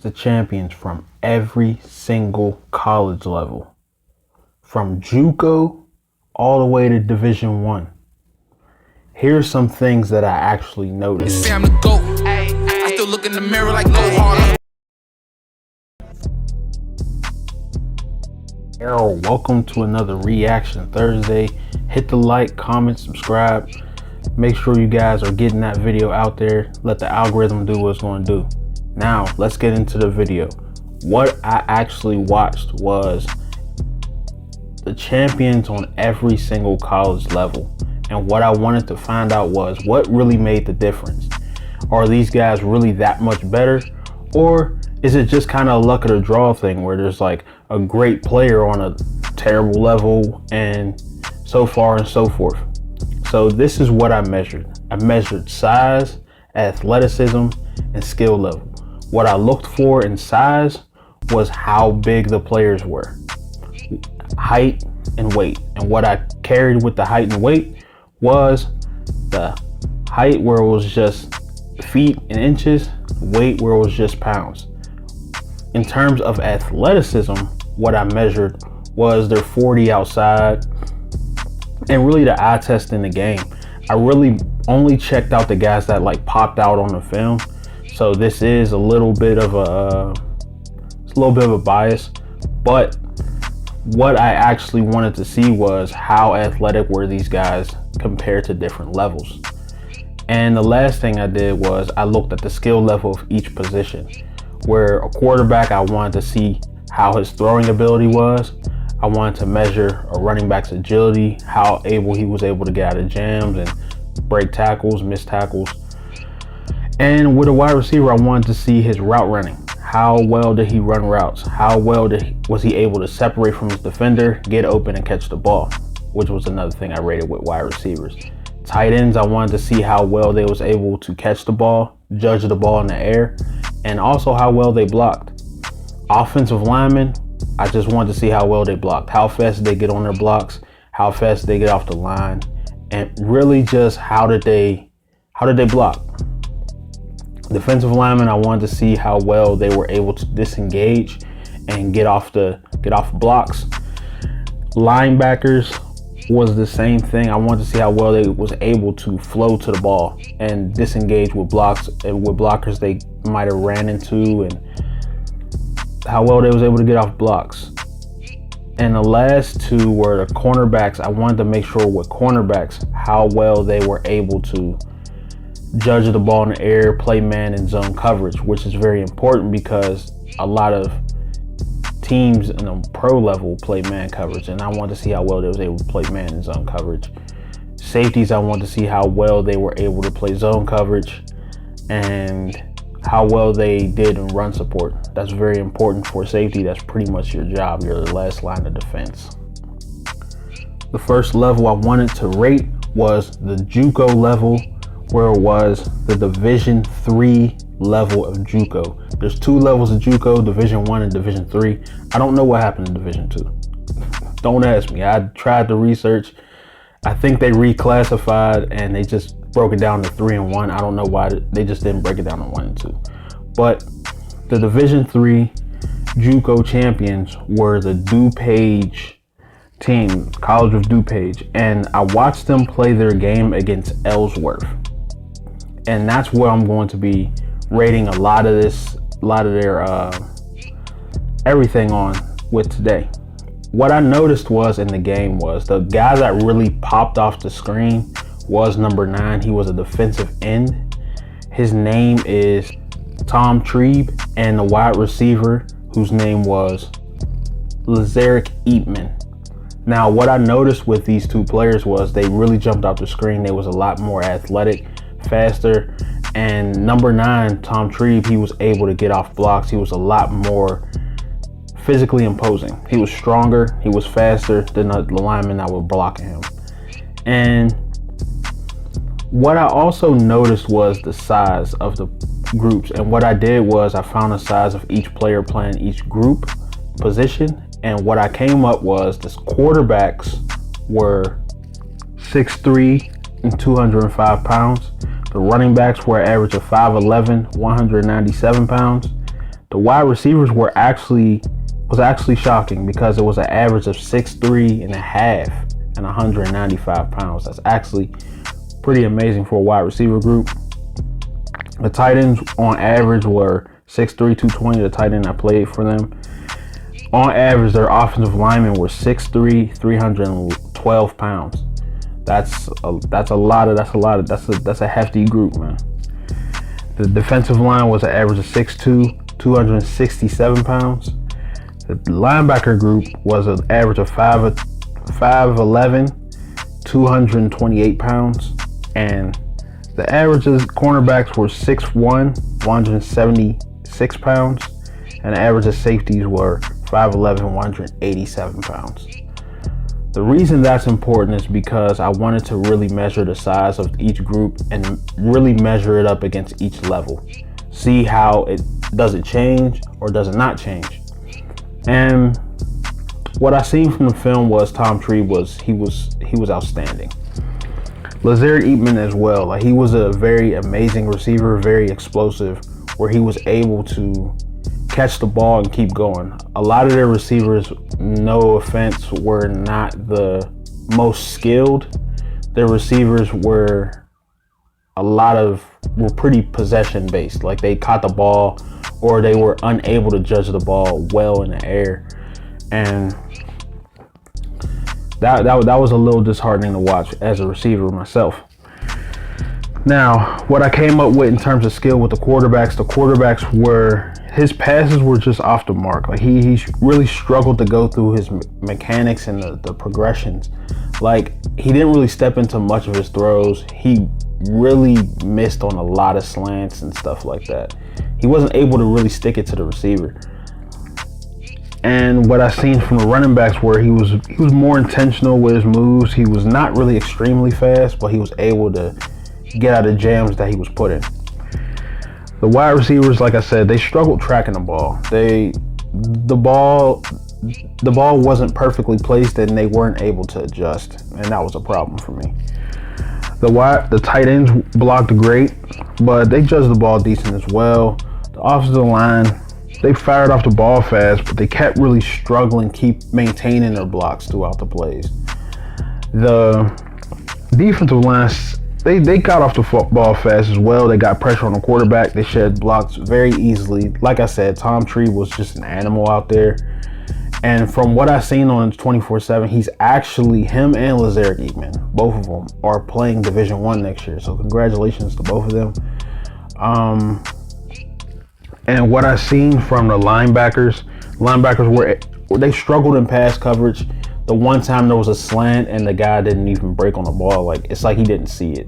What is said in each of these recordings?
the champions from every single college level, from JUCO all the way to Division I. Here's some things that I actually noticed. Say I'm the GOAT. I still look in the mirror like go harder. Errol, welcome to another Reaction Thursday. Hit the like, comment, subscribe. Make sure you guys are getting that video out there. Let the algorithm do what it's going to do. Now, let's get into the video. What I actually watched was the champions on every single college level. And what I wanted to find out was what really made the difference. Are these guys really that much better? Or is it just kind of a luck of the draw thing where there's like a great player on a terrible level and so far and so forth? So this is what I measured. I measured size, athleticism, and skill level. What I looked for in size was how big the players were, height and weight. And what I carried with the height and weight was the height where it was just feet and inches, weight where it was just pounds. In terms of athleticism, what I measured was their 40 outside and really the eye test in the game. I really only checked out the guys that like popped out on the film. So this is a little bit of a bias, but what I actually wanted to see was how athletic were these guys compared to different levels. And the last thing I did was I looked at the skill level of each position. Where a quarterback, I wanted to see how his throwing ability was. I wanted to measure a running back's agility, how able he was able to get out of jams and break tackles, miss tackles. And with a wide receiver, I wanted to see his route running. How well did he run routes? How well was he able to separate from his defender, get open and catch the ball, which was another thing I rated with wide receivers. Tight ends, I wanted to see how well they was able to catch the ball, judge the ball in the air, and also how well they blocked. Offensive linemen, I just wanted to see how well they blocked, how fast did they get on their blocks, how fast did they get off the line, and really just how did they block. Defensive linemen, I wanted to see how well they were able to disengage and get off blocks. Linebackers was the same thing. I wanted to see how well they was able to flow to the ball and disengage with blocks and with blockers they might have ran into, and how well they was able to get off blocks. And the last two were the cornerbacks. I wanted to make sure with cornerbacks how well they were able to judge the ball in the air, play man and zone coverage, which is very important because a lot of teams in the pro level play man coverage, and I wanted to see how well they was able to play man and zone coverage. Safeties, I wanted to see how well they were able to play zone coverage and how well they did in run support. That's very important for safety. That's pretty much your job. You're the last line of defense. The first level I wanted to rate was the JUCO level, where it was the Division III level of JUCO. There's two levels of JUCO, Division I and Division III. I don't know what happened in Division II. Don't ask me. I tried to research. I think they reclassified and they just broke it down to 3 and 1. I don't know why they just didn't break it down to 1 and 2. But the Division III JUCO champions were the DuPage team, College of DuPage, and I watched them play their game against Ellsworth. And that's where I'm going to be rating a lot of their everything on with today. What I noticed was in the game was the guy that really popped off the screen was number 9. He was a defensive end. His name is Tom Trebe, and the wide receiver whose name was Lazarick Eatman. Now, what I noticed with these two players was they really jumped off the screen. They was a lot more athletic, faster, and number 9, Tom Trebe, he was able to get off blocks. He was a lot more physically imposing. He was stronger, he was faster than the linemen that were blocking him. And what I also noticed was the size of the groups. And what I did was I found the size of each player playing each group position. And what I came up was the quarterbacks were 6'3" and 205 pounds. The running backs were an average of 5'11", 197 pounds. The wide receivers was actually shocking because it was an average of 6'3" and a half and 195 pounds. That's actually pretty amazing for a wide receiver group. The tight ends on average were 6'3", 220. The tight end I played for them. On average, their offensive linemen were 6'3", 312 pounds. That's a hefty group, man. The defensive line was an average of 6'2", 267 pounds. The linebacker group was an average of 5'11", 228 pounds, and the averages cornerbacks were 6'1", 176 pounds, and the average of safeties were 5'11", 187 pounds. The reason that's important is because I wanted to really measure the size of each group and really measure it up against each level. See how it does it change or does it not change. And what I seen from the film was Tom Tree was outstanding. Lazarick Eatman as well. Like, he was a very amazing receiver, very explosive, where he was able to catch the ball and keep going. A lot of their receivers, no offense, were not the most skilled. Their receivers were pretty possession based. Like, they caught the ball or they were unable to judge the ball well in the air. And that was a little disheartening to watch as a receiver myself. Now, what I came up with in terms of skill with the quarterbacks were, his passes were just off the mark. Like, he really struggled to go through his mechanics and the progressions. Like, he didn't really step into much of his throws. He really missed on a lot of slants and stuff like that. He wasn't able to really stick it to the receiver. And what I seen from the running backs were he was more intentional with his moves. He was not really extremely fast, but he was able to get out of jams that he was put in. The wide receivers, like I said, they struggled tracking the ball. The ball wasn't perfectly placed and they weren't able to adjust, and that was a problem for me. The tight ends blocked great, but they judged the ball decent as well. The offensive line, they fired off the ball fast, but they kept really struggling, keep maintaining their blocks throughout the plays. The defensive line, they got off the ball fast as well. They got pressure on the quarterback. They shed blocks very easily. Like I said, Tom Tree was just an animal out there. And from what I've seen on 24/7, he's actually, him and Lazarick Eatman, both of them are playing Division I next year. So congratulations to both of them. And what I've seen from the linebackers they struggled in pass coverage. The one time there was a slant and the guy didn't even break on the ball. Like, it's like he didn't see it.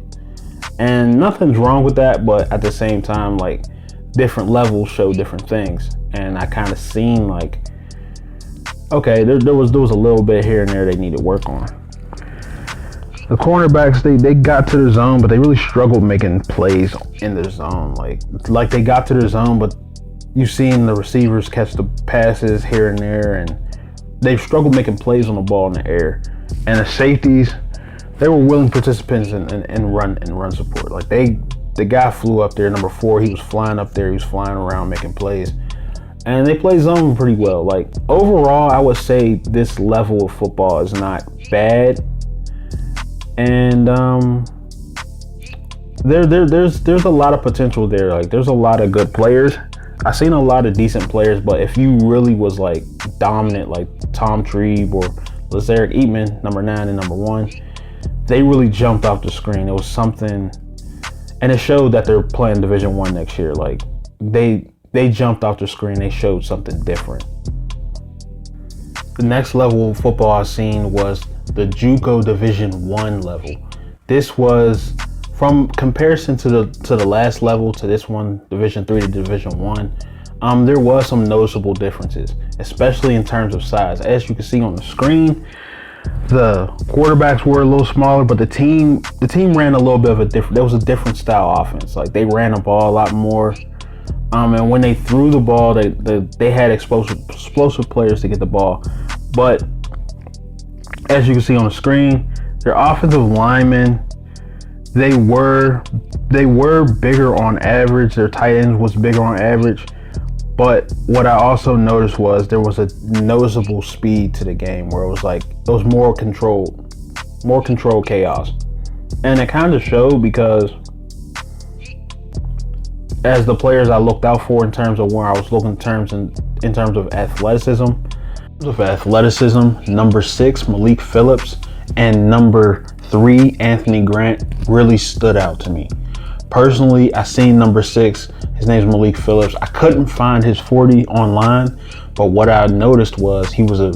And nothing's wrong with that, but at the same time, like, different levels show different things. And I kind of seen like, okay, there was a little bit here and there they needed work on. The cornerbacks, they got to their zone, but they really struggled making plays in their zone. Like they got to their zone, but you've seen the receivers catch the passes here and there, and they struggled making plays on the ball in the air. And the safeties, they were willing participants in run support. Like, the guy flew up there, number 4, he was flying up there, he was flying around making plays. And they play zone pretty well. Like, overall, I would say this level of football is not bad. And there's a lot of potential there. Like, there's a lot of good players. I've seen a lot of decent players, but if you really was like dominant, like Tom Tree or Lazarick Eatman, number 9 and number 1, they really jumped off the screen. It was something, and it showed that they're playing Division I next year. Like, they jumped off the screen. They showed something different. The next level of football I've seen was the JUCO Division I level. This was, from comparison to the last level to this one, Division III to Division I, there was some noticeable differences, especially in terms of size. As you can see on the screen, the quarterbacks were a little smaller, but the team ran a little bit of there was a different style offense. Like, they ran the ball a lot more. And when they threw the ball, they had explosive players to get the ball. But as you can see on the screen, their offensive linemen, they were bigger on average. Their tight ends was bigger on average. But what I also noticed was there was a noticeable speed to the game where it was more controlled chaos. And it kind of showed because as the players I looked out for in terms of where I was looking in terms of athleticism, number 6, Malik Phillips, and number 3, Anthony Grant really stood out to me. Personally, I seen number 6, his name's Malik Phillips. I couldn't find his 40 online, but what I noticed was he was a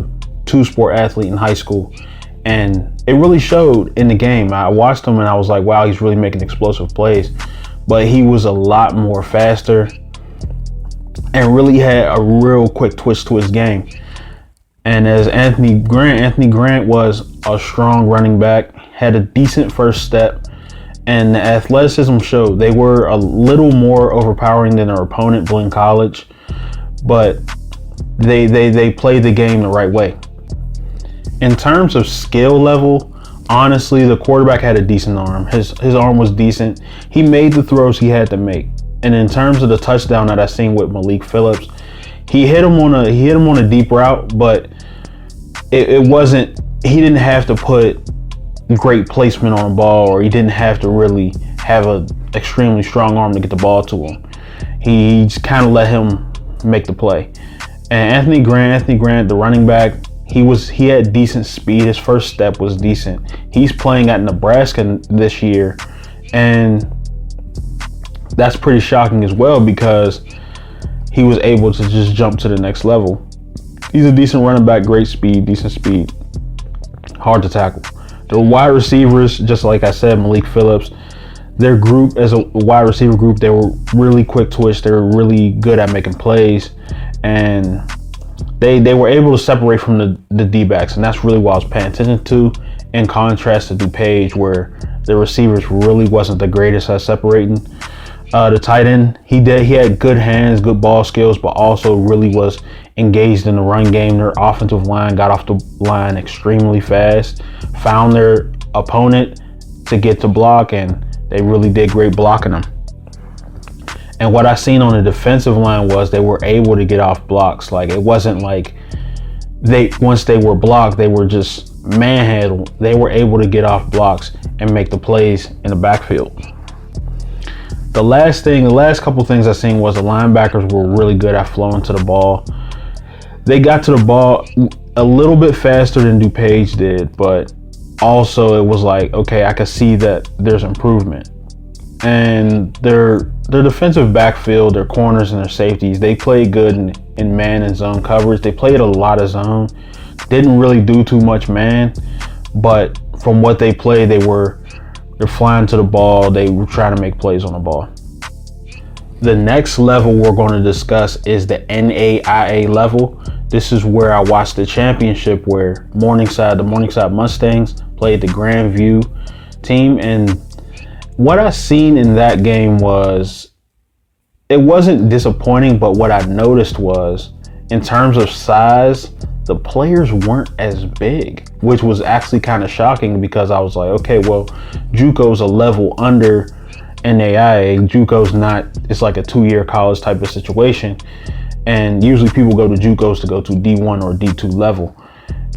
2-sport athlete in high school, and it really showed in the game. I watched him and I was like, wow, he's really making explosive plays, but he was a lot more faster and really had a real quick twist to his game. And as Anthony Grant was a strong running back, had a decent first step, and the athleticism showed. They were a little more overpowering than their opponent in college, but they played the game the right way. In terms of skill level, honestly, the quarterback had a decent arm. His arm was decent. He made the throws he had to make. And in terms of the touchdown that I seen with Malik Phillips, he hit him on a deep route, but it wasn't. He didn't have to put great placement on the ball, or he didn't have to really have an extremely strong arm to get the ball to him. He just kind of let him make the play. And Anthony Grant, the running back, he had decent speed. His first step was decent. He's playing at Nebraska this year, and that's pretty shocking as well because he was able to just jump to the next level. He's a decent running back, decent speed, hard to tackle. The wide receivers, just like I said, Malik Phillips, their group as a wide receiver group, they were really quick twitch. They were really good at making plays, and they were able to separate from the D-backs, and that's really what I was paying attention to, in contrast to DuPage, where the receivers really wasn't the greatest at separating. The tight end, he had good hands, good ball skills, but also really was engaged in the run game. Their offensive line got off the line extremely fast, found their opponent to get to block, and they really did great blocking them. And what I seen on the defensive line was they were able to get off blocks. Like, it wasn't like once they were blocked, they were just manhandled. They were able to get off blocks and make the plays in the backfield. The last couple things I seen was the linebackers were really good at flowing to the ball. They got to the ball a little bit faster than DuPage did, but also it was like, okay, I could see that there's improvement. And their defensive backfield, their corners and their safeties, they played good in man and zone coverage. They played a lot of zone. Didn't really do too much man, but from what they played, they're flying to the ball. They were trying to make plays on the ball. The next level we're going to discuss is the NAIA level. This is where I watched the championship where the Morningside Mustangs played the Grandview team. And what I seen in that game was, it wasn't disappointing, but what I noticed was, in terms of size, the players weren't as big, which was actually kind of shocking because I was like, okay, well, JUCO's a level under NAIA. JUCO's not, it's like a 2-year college type of situation. And usually people go to JUCOs to go to D1 or D2 level.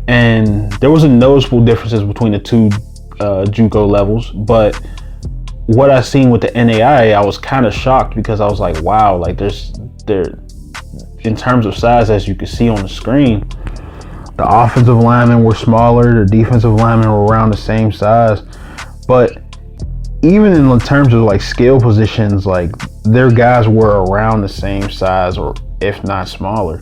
And there was a noticeable differences between the two JUCO levels. But what I seen with the NAIA, I was kind of shocked because I was like, wow, like in terms of size, as you can see on the screen, the offensive linemen were smaller, the defensive linemen were around the same size. But even in terms of like skill positions, like their guys were around the same size, or if not smaller.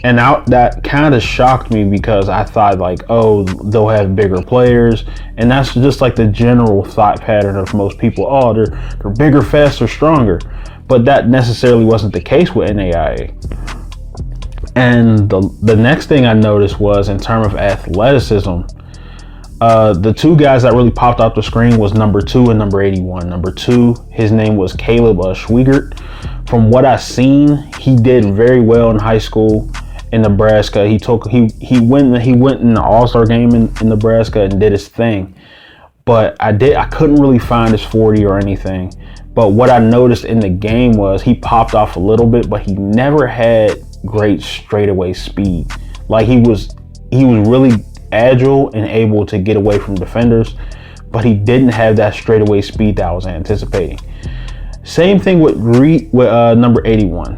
And that kind of shocked me because I thought like, oh, they'll have bigger players. And that's just like the general thought pattern of most people. Oh, they're bigger, faster, stronger. But that necessarily wasn't the case with NAIA. And the next thing I noticed was, in terms of athleticism, the two guys that really popped off the screen was number 2 and number 81. Number 2, his name was Caleb Schwiegert. From what I seen, he did very well in high school in Nebraska. He went in the All-Star game in Nebraska and did his thing. But I couldn't really find his 40 or anything. But what I noticed in the game was he popped off a little bit, but he never had great straightaway speed. Like he was really agile and able to get away from defenders, but he didn't have that straightaway speed that I was anticipating. Same thing with number 81,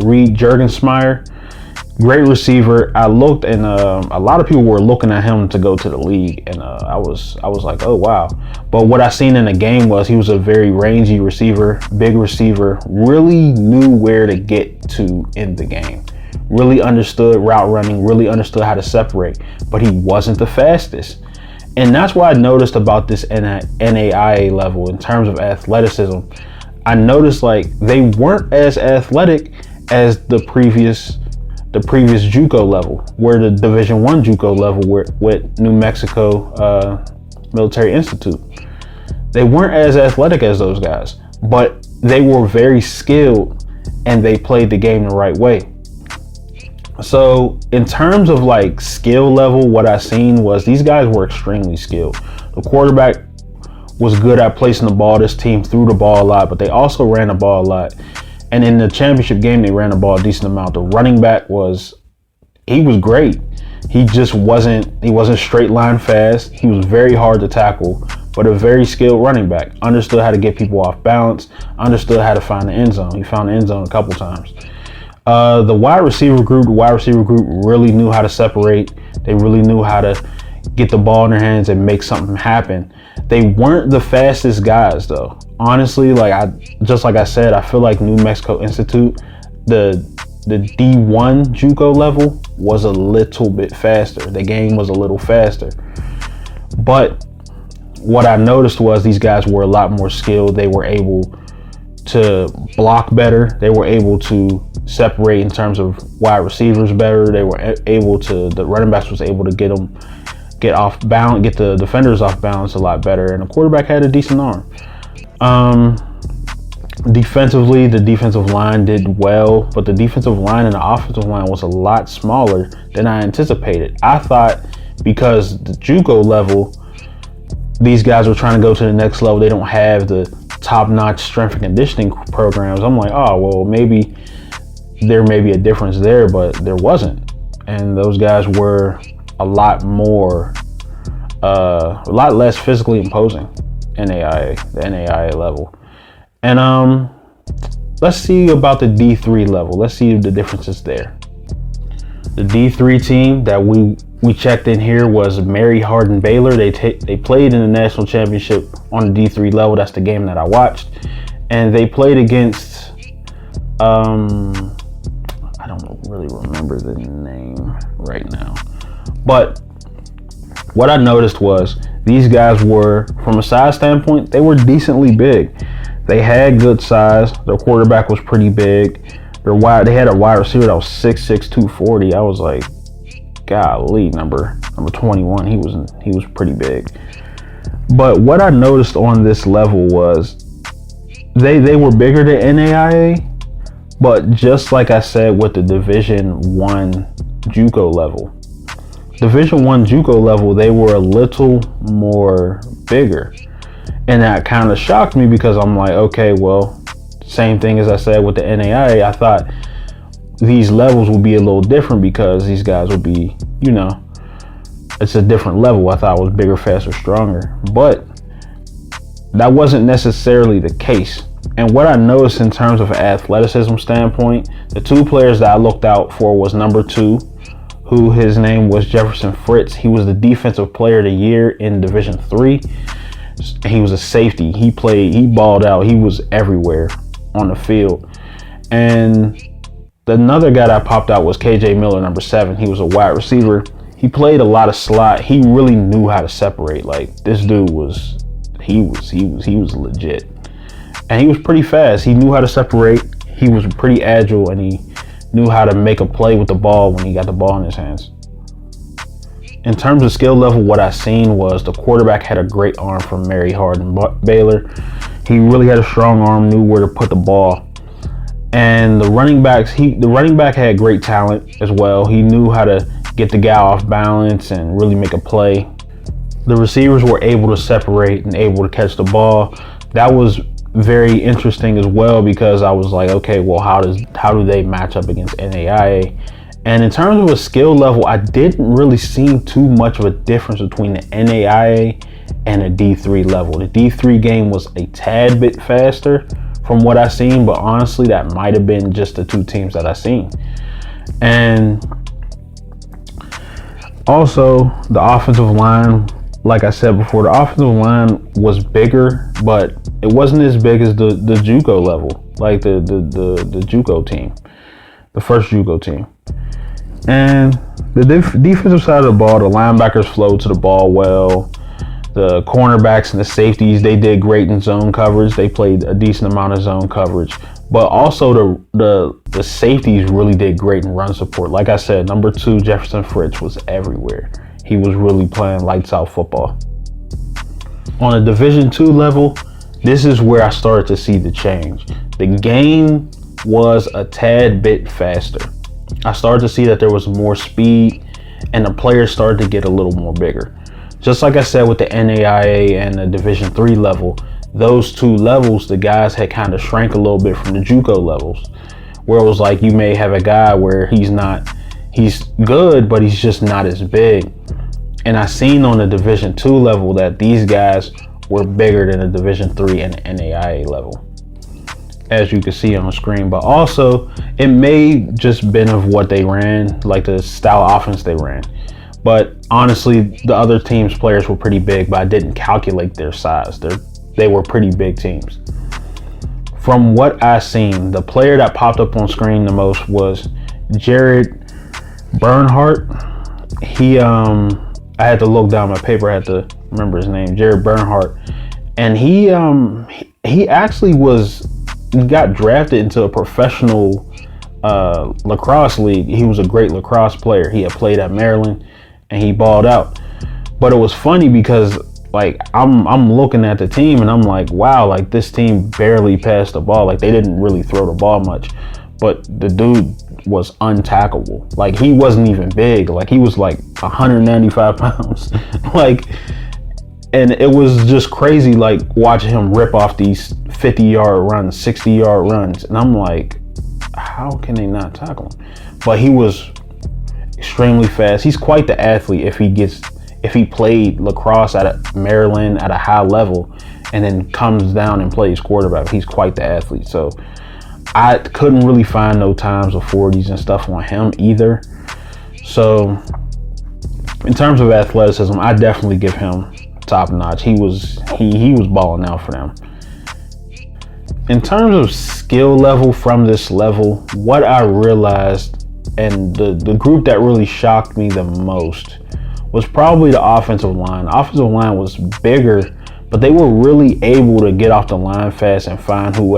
Reed Jurgensmeyer. Great receiver. I looked, and a lot of people were looking at him to go to the league, and I was like, oh wow. But what I seen in the game was he was a very rangy receiver, big receiver, really knew where to get to in the game, really understood route running, really understood how to separate, but he wasn't the fastest. And that's what I noticed about this NAIA level in terms of athleticism. I noticed like they weren't as athletic as the previous JUCO level, where the Division I JUCO level with New Mexico Military Institute. They weren't as athletic as those guys, but they were very skilled and they played the game the right way. So in terms of like skill level, what I seen was these guys were extremely skilled. The quarterback was good at placing the ball. This team threw the ball a lot, but they also ran the ball a lot. And in the championship game, they ran the ball a decent amount. The running back was great. He just wasn't straight line fast. He was very hard to tackle, but a very skilled running back. Understood how to get people off balance, understood how to find the end zone. He found the end zone a couple times. The wide receiver group really knew how to separate. They really knew how to get the ball in their hands and make something happen. They weren't the fastest guys though. Honestly, like I said, I feel like New Mexico Institute, the D1 JUCO level was a little bit faster. The game was a little faster. But what I noticed was these guys were a lot more skilled. They were able to block better. They were able to separate in terms of wide receivers better. They were able to, the running backs was able to get off balance, get the defenders off balance a lot better. And the quarterback had a decent arm. Defensively, the defensive line did well, but the defensive line and the offensive line was a lot smaller than I anticipated. I thought because the JUCO level, these guys were trying to go to the next level. They don't have the top-notch strength and conditioning programs. I'm like, oh, well, maybe there may be a difference there, but there wasn't. And those guys were a lot less physically imposing the NAIA level. And let's see about the D3 level. Let's see the differences there. The D3 team that we checked in here was Mary Hardin Baylor. They played in the national championship on the D3 level. That's the game that I watched. And they played against, I don't really remember the name right now. But what I noticed was these guys were, from a size standpoint, they were decently big. They had good size. Their quarterback was pretty big. They had a wide receiver that was 6'6", 240. I was like, golly, number 21. He was pretty big. But what I noticed on this level was they were bigger than NAIA, but just like I said with the Division I JUCO level. Division I JUCO level, they were a little more bigger. And that kind of shocked me because I'm like, okay, well, same thing as I said with the NAIA. I thought these levels would be a little different because these guys would be, it's a different level. I thought it was bigger, faster, stronger. But that wasn't necessarily the case. And what I noticed in terms of an athleticism standpoint, the two players that I looked out for was number 2, who his name was Jefferson Fritz. He was the defensive player of the year in Division III. He was a safety. He balled out. He was everywhere on the field. And another guy that popped out was KJ Miller, number 7. He was a wide receiver. He played a lot of slot. He really knew how to separate. Like, this dude was legit. And he was pretty fast. He knew how to separate. He was pretty agile, and he knew how to make a play with the ball when he got the ball in his hands. In terms of skill level, what I seen was the quarterback had a great arm from Mary Hardin Baylor. He really had a strong arm, knew where to put the ball. And the running back had great talent as well. He knew how to get the guy off balance and really make a play. The receivers were able to separate and able to catch the ball. That was very interesting as well, because I was like, okay, well, how do they match up against NAIA? And in terms of a skill level, I didn't really see too much of a difference between the NAIA and a D3 level. The D3 game was a tad bit faster from what I seen, but honestly, that might have been just the two teams that I seen. And also, the offensive line, like I said before, the offensive line was bigger, but it wasn't as big as the JUCO level, like the JUCO team, the first JUCO team. And the defensive side of the ball, the linebackers flowed to the ball well. The cornerbacks and the safeties, they did great in zone coverage. They played a decent amount of zone coverage. But also the safeties really did great in run support. Like I said, number 2, Jefferson Fritz, was everywhere. He was really playing lights out football. On a Division II level, this is where I started to see the change. The game was a tad bit faster. I started to see that there was more speed, and the players started to get a little more bigger. Just like I said with the NAIA and the Division III level, those two levels, the guys had kind of shrank a little bit from the JUCO levels, where it was like you may have a guy where he's good, but he's just not as big. And I seen on the Division II level that these guys were bigger than the Division III and the NAIA level, as you can see on the screen. But also, it may just been of what they ran, like the style of offense they ran. But honestly, the other team's players were pretty big, but I didn't calculate their size. They were pretty big teams. From what I seen, the player that popped up on screen the most was Jared Bernhardt. I had to look down my paper. I had to remember his name, Jared Bernhardt. And he actually got drafted into a professional lacrosse league. He was a great lacrosse player. He had played at Maryland, and he balled out. But it was funny because, like, I'm looking at the team and I'm like, wow, like, this team barely passed the ball. Like, they didn't really throw the ball much, but the dude was untackable. Like, he wasn't even big. Like, he was like 195 pounds. Like, and it was just crazy, like, watching him rip off these 50-yard runs, 60-yard runs. And I'm like, how can they not tackle him? But he was extremely fast. He's quite the athlete if he played lacrosse at Maryland at a high level and then comes down and plays quarterback. He's quite the athlete. So I couldn't really find no times of 40s and stuff on him either. So in terms of athleticism, I definitely give him top notch. He was balling out for them. In terms of skill level from this level, what I realized, and the group that really shocked me the most, was probably the offensive line. The offensive line was bigger, but they were really able to get off the line fast and find who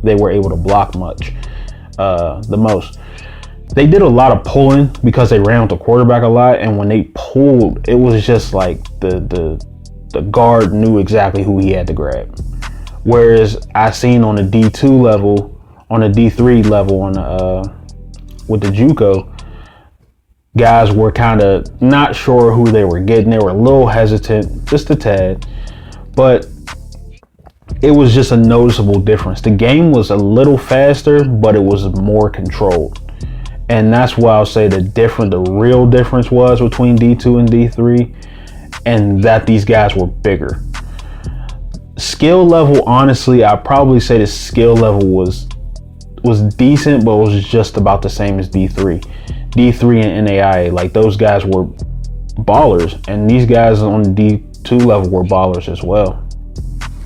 they were able to block the most. They did a lot of pulling because they ran with the quarterback a lot, and when they pulled, it was just like the guard knew exactly who he had to grab. Whereas I seen on the D2 level, on the D3 level, with the JUCO, guys were kind of not sure who they were getting. They were a little hesitant, just a tad, but it was just a noticeable difference. The game was a little faster, but it was more controlled. And that's why I'll say the real difference was between D2 and D3, and that these guys were bigger. Skill level, honestly, I'd probably say the skill level was decent, but it was just about the same as D3. D3 and NAIA, like, those guys were ballers, and these guys on the D2 level were ballers as well.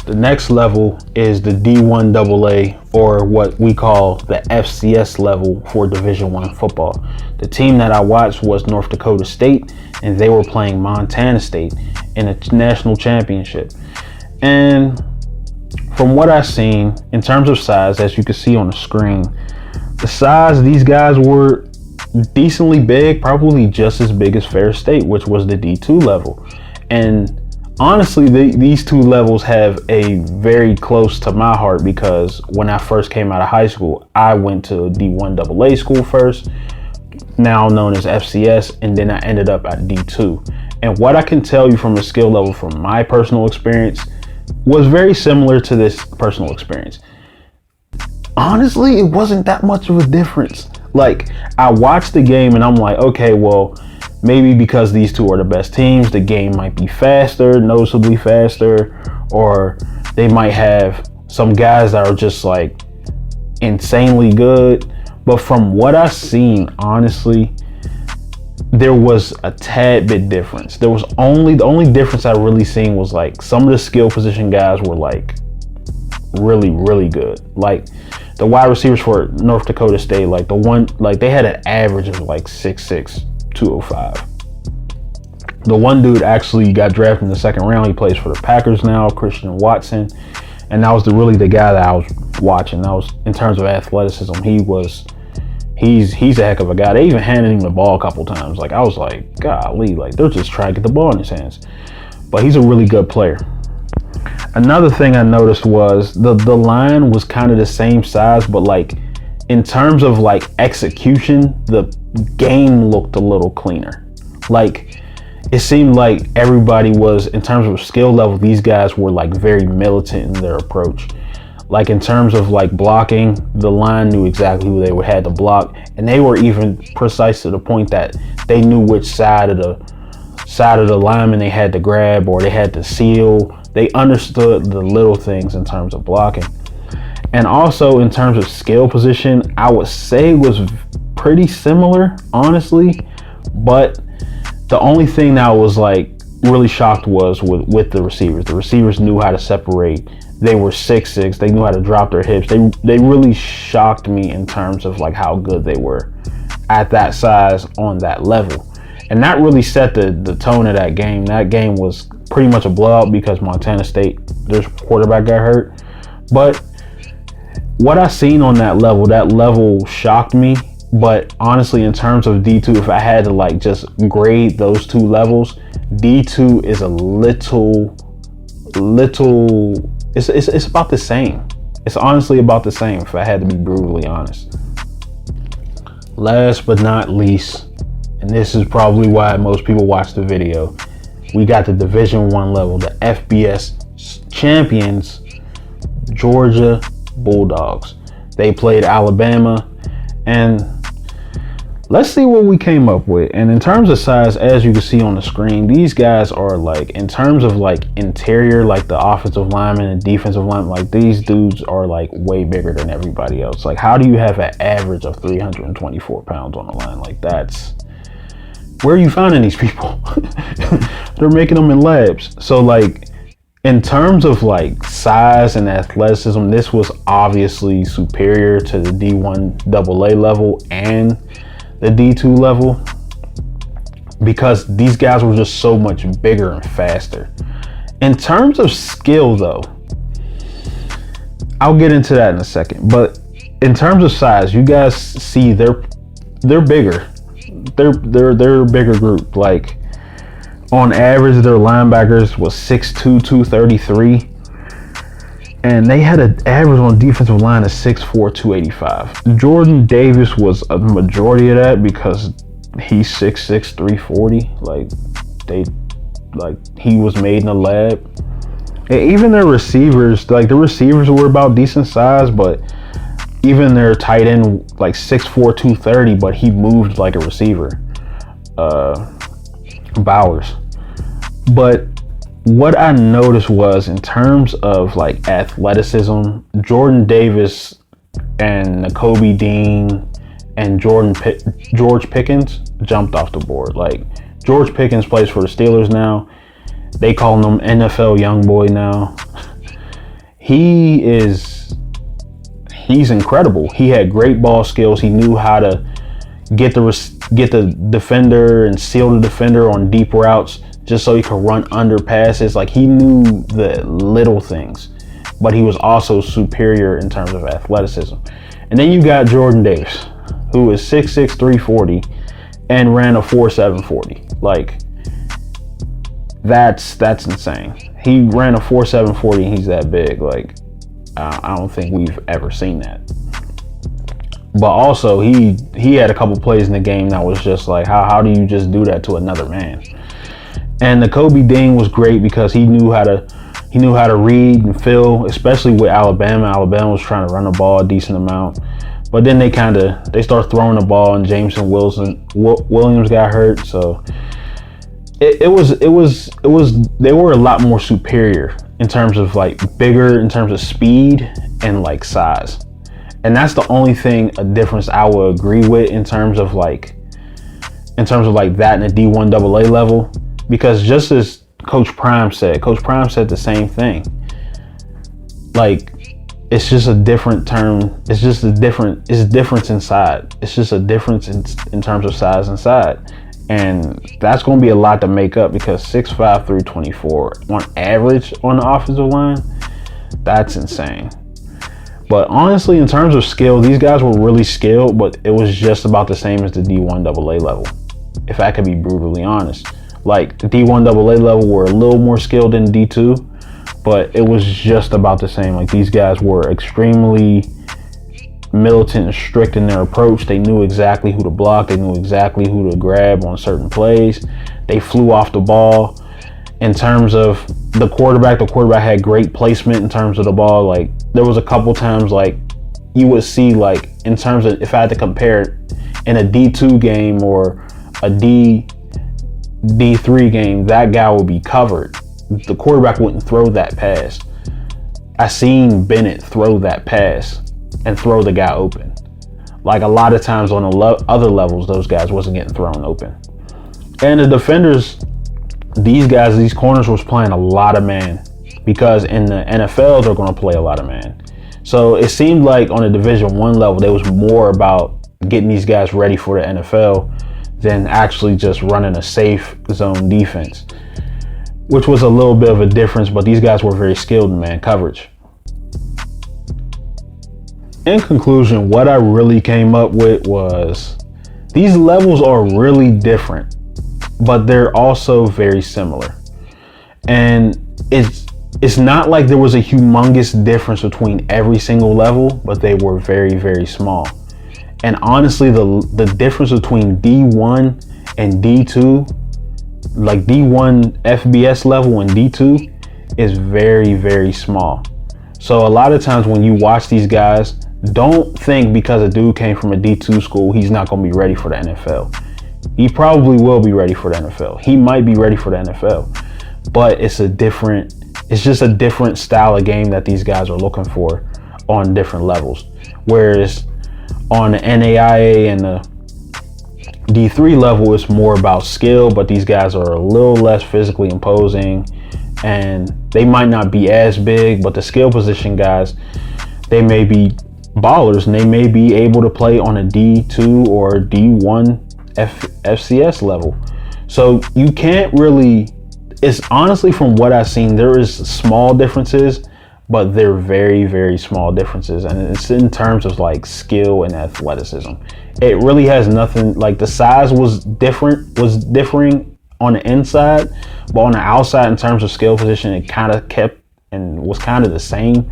The next level is the D1 AA, or what we call the FCS level for Division I football. The team that I watched was North Dakota State, and they were playing Montana State in a national championship. And from what I've seen, in terms of size, as you can see on the screen, the size, these guys were decently big, probably just as big as Ferris State, which was the D2 level. And honestly, these two levels have a very close to my heart, because when I first came out of high school, I went to D1 AA school first, now known as FCS, and then I ended up at D2. And what I can tell you from a skill level, from my personal experience, was very similar to this personal experience. Honestly, it wasn't that much of a difference. Like, I watched the game and I'm like, okay, well, maybe because these two are the best teams, the game might be faster, noticeably faster, or they might have some guys that are just like insanely good. But from what I've seen, honestly, there was a tad bit difference. The only difference I really seen was like some of the skill position guys were like really, really good. Like the wide receivers for North Dakota State, like they had an average of like 6'6", 205. The one dude actually got drafted in the second round. He plays for the Packers now, Christian Watson. And that was really the guy that I was watching. That was, in terms of athleticism, he's a heck of a guy. They even handed him the ball a couple times. Like, I was like, golly, like they're just trying to get the ball in his hands. But he's a really good player. Another thing I noticed was the line was kind of the same size, but like in terms of like execution, the game looked a little cleaner. Like it seemed like everybody was, in terms of skill level, these guys were like very militant in their approach. Like in terms of like blocking, the line knew exactly who they had to block, and they were even precise to the point that they knew which side of the lineman they had to grab or they had to seal. They understood the little things in terms of blocking. And also in terms of skill position, I would say was pretty similar, honestly. But the only thing that I was like really shocked was with the receivers. The receivers knew how to separate. They were 6'6". They knew how to drop their hips. They really shocked me in terms of like how good they were at that size on that level. And that really set the tone of that game. That game was pretty much a blowout because Montana State, their quarterback got hurt. But what I seen on that level shocked me. But honestly, in terms of D2, if I had to like just grade those two levels, D2 is a little, it's about the same. It's honestly about the same if I had to be brutally honest. Last but not least, and this is probably why most people watch the video, we got the Division I level, the FBS champions, Georgia Bulldogs. They played Alabama, and let's see what we came up with. And in terms of size, as you can see on the screen, these guys are like, in terms of like interior, like the offensive lineman and defensive lineman, like these dudes are like way bigger than everybody else. Like, how do you have an average of 324 pounds on the line? Like, that's, where are you finding these people? They're making them in labs. So like, in terms of like size and athleticism, this was obviously superior to the D1 AA level and the D2 level, because these guys were just so much bigger and faster. In terms of skill though, I'll get into that in a second, but in terms of size, you guys see they're bigger. They're a bigger group. Like on average, their linebackers was 6'2", 233. And they had an average on defensive line of 6'4", 285. Jordan Davis was a majority of that because he's 6'6", 340. He was made in a lab. And even their receivers, like the receivers were about decent size, but even their tight end, like 6'4", 230, but he moved like a receiver. Bowers. But what I noticed was, in terms of like athleticism, Jordan Davis and Nakobe Dean and George Pickens jumped off the board. Like, George Pickens plays for the Steelers now. They call him NFL young boy now. He's incredible. He had great ball skills. He knew how to get the defender and seal the defender on deep routes, just so he could run under passes. Like, he knew the little things, but he was also superior in terms of athleticism. And then you got Jordan Davis, who is 6'6", 340 and ran a 4.7 40. Like, that's insane. He ran a 4.7 40 and he's that big. Like, I don't think we've ever seen that. But also, he had a couple plays in the game that was just like, how do you just do that to another man? And Nakobe Dean was great because he knew how to He knew how to read and feel, especially with Alabama. Alabama was trying to run the ball a decent amount, but then they start throwing the ball, and Jameson Williams got hurt. So it was they were a lot more superior in terms of like bigger, in terms of speed and like size. And that's the only thing, a difference I would agree with in terms of like that in the D1 AA level, because just as Coach Prime said the same thing. Like, it's just a different term. It's difference inside. It's just a difference in terms of size inside. And that's going to be a lot to make up, because 6'5", 324 on average on the offensive line, that's insane. But honestly, in terms of skill, these guys were really skilled, but it was just about the same as the D1 AA level, if I could be brutally honest. Like, the D1 AA level were a little more skilled than D2, but it was just about the same. Like, these guys were extremely militant and strict in their approach. They knew exactly who to block. They knew exactly who to grab on certain plays. They flew off the ball. In terms of the quarterback had great placement in terms of the ball. Like, there was a couple times, like, you would see, like, in terms of, if I had to compare it in a D2 game or a D3 game, that guy would be covered. The quarterback wouldn't throw that pass. I seen Bennett throw that pass and throw the guy open. Like, a lot of times on the other levels, those guys wasn't getting thrown open. And the defenders, these corners was playing a lot of man, because in the NFL, they're going to play a lot of man. So it seemed like on the Division I level, there was more about getting these guys ready for the NFL than actually just running a safe zone defense, which was a little bit of a difference, but these guys were very skilled in man coverage. In conclusion, what I really came up with was these levels are really different, but they're also very similar. And it's not like there was a humongous difference between every single level, but they were very, very small. And honestly, the difference between D1 and D2, like D1 FBS level and D2, is very, very small. So a lot of times when you watch these guys, don't think because a dude came from a D2 school, he's not going to be ready for the NFL. He probably will be ready for the NFL. He might be ready for the NFL, but it's just a different style of game that these guys are looking for on different levels. Whereas on the NAIA and the D3 level, it's more about skill, but these guys are a little less physically imposing, and they might not be as big, but the skill position guys, they may be ballers, and they may be able to play on a D2 or D1 FCS level. So you can't really, it's honestly, from what I've seen, there is small differences, but they're very, very small differences. And it's in terms of like skill and athleticism. It really has nothing, like the size was differing on the inside, but on the outside in terms of skill position, it kind of kept and was kind of the same,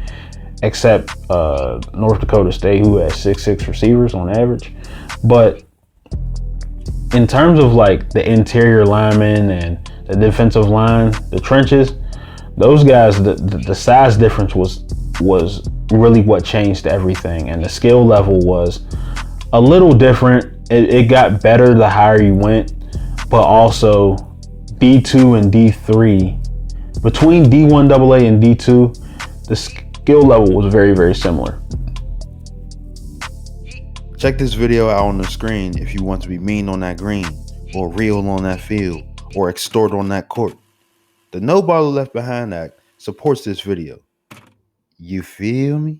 except North Dakota State, who has 6'6" receivers on average. But in terms of like the interior linemen and the defensive line, the trenches, those guys, the size difference was really what changed everything. And the skill level was a little different. It got better the higher you went, but also D2 and D3, between D1 AA and D2, the skill level was very, very similar. Check this video out on the screen if you want to be mean on that green, or real on that field, or extort on that court. The No Baller Left Behind Act supports this video. You feel me?